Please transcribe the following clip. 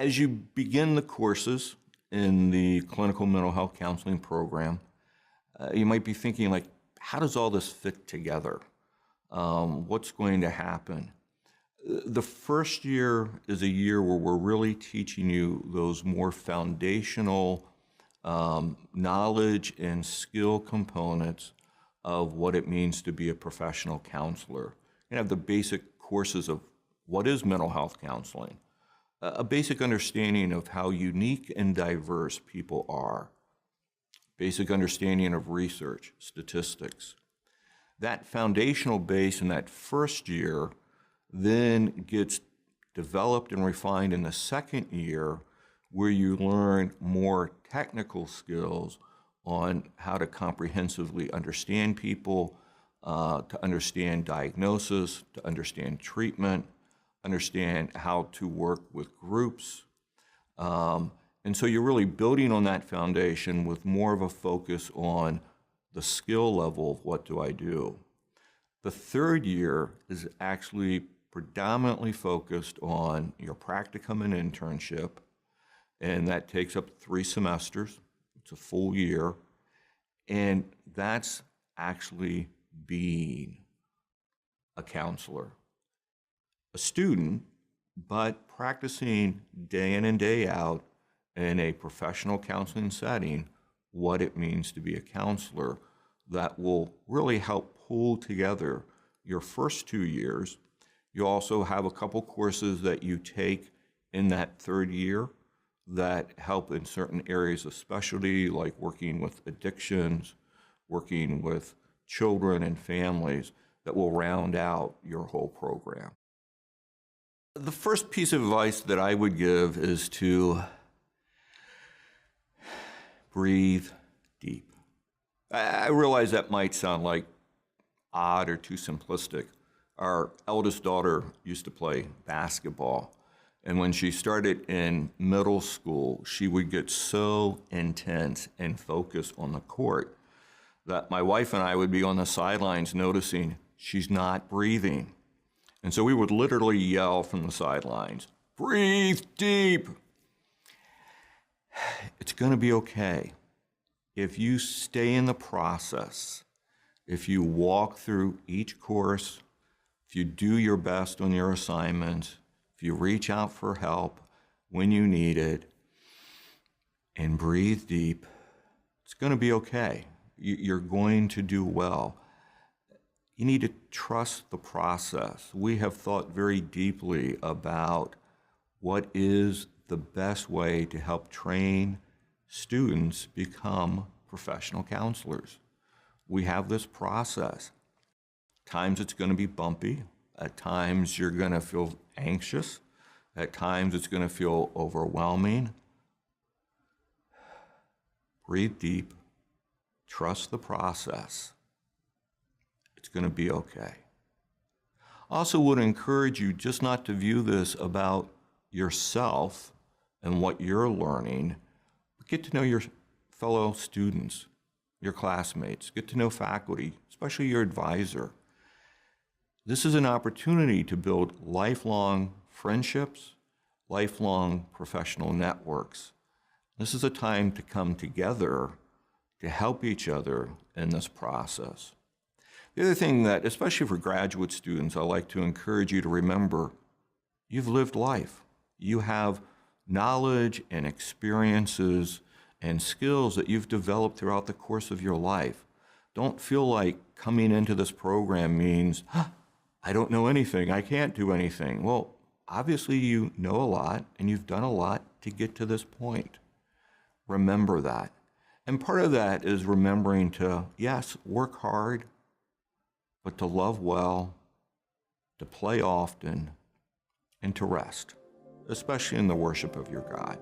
As you begin the courses in the clinical mental health counseling program, you might be thinking like, how does all this fit together? What's going to happen? The first year is a year where we're really teaching you those more foundational knowledge and skill components of what it means to be a professional counselor. You have the basic courses of what is mental health counseling, a basic understanding of how unique and diverse people are, basic understanding of research, statistics. That foundational base in that first year then gets developed and refined in the second year, where you learn more technical skills on how to comprehensively understand people, to understand diagnosis, to understand treatment, understand how to work with groups. And so you're really building on that foundation with more of a focus on the skill level of what do I do. The third year is actually predominantly focused on your practicum and internship, and that takes up 3 semesters. It's a full year, and that's actually being a counselor, a student, but practicing day in and day out in a professional counseling setting what it means to be a counselor. That will really help pull together your first 2 years. You also have a couple courses that you take in that third year that help in certain areas of specialty, like working with addictions, working with children and families, that will round out your whole program. The first piece of advice that I would give is to breathe deep. I realize that might sound like odd or too simplistic. Our eldest daughter used to play basketball, and when she started in middle school, she would get so intense and focused on the court that my wife and I would be on the sidelines noticing she's not breathing. And so we would literally yell from the sidelines, "Breathe deep." It's going to be okay. If you stay in the process, if you walk through each course, if you do your best on your assignments, if you reach out for help when you need it, and breathe deep, it's going to be okay. You're going to do well. You need to trust the process. We have thought very deeply about what is the best way to help train students become professional counselors. We have this process. At times it's going to be bumpy. At times you're going to feel anxious. At times it's going to feel overwhelming. Breathe deep. Trust the process. It's going to be okay. I also would encourage you just not to view this about yourself and what you're learning, but get to know your fellow students, your classmates, get to know faculty, especially your advisor. This is an opportunity to build lifelong friendships, lifelong professional networks. This is a time to come together to help each other in this process. The other thing that, especially for graduate students, I like to encourage you to remember, you've lived life. You have knowledge and experiences and skills that you've developed throughout the course of your life. Don't feel like coming into this program means, I don't know anything, I can't do anything. Well, obviously you know a lot and you've done a lot to get to this point. Remember that. And part of that is remembering to, yes, work hard, but to love well, to play often, and to rest, especially in the worship of your God.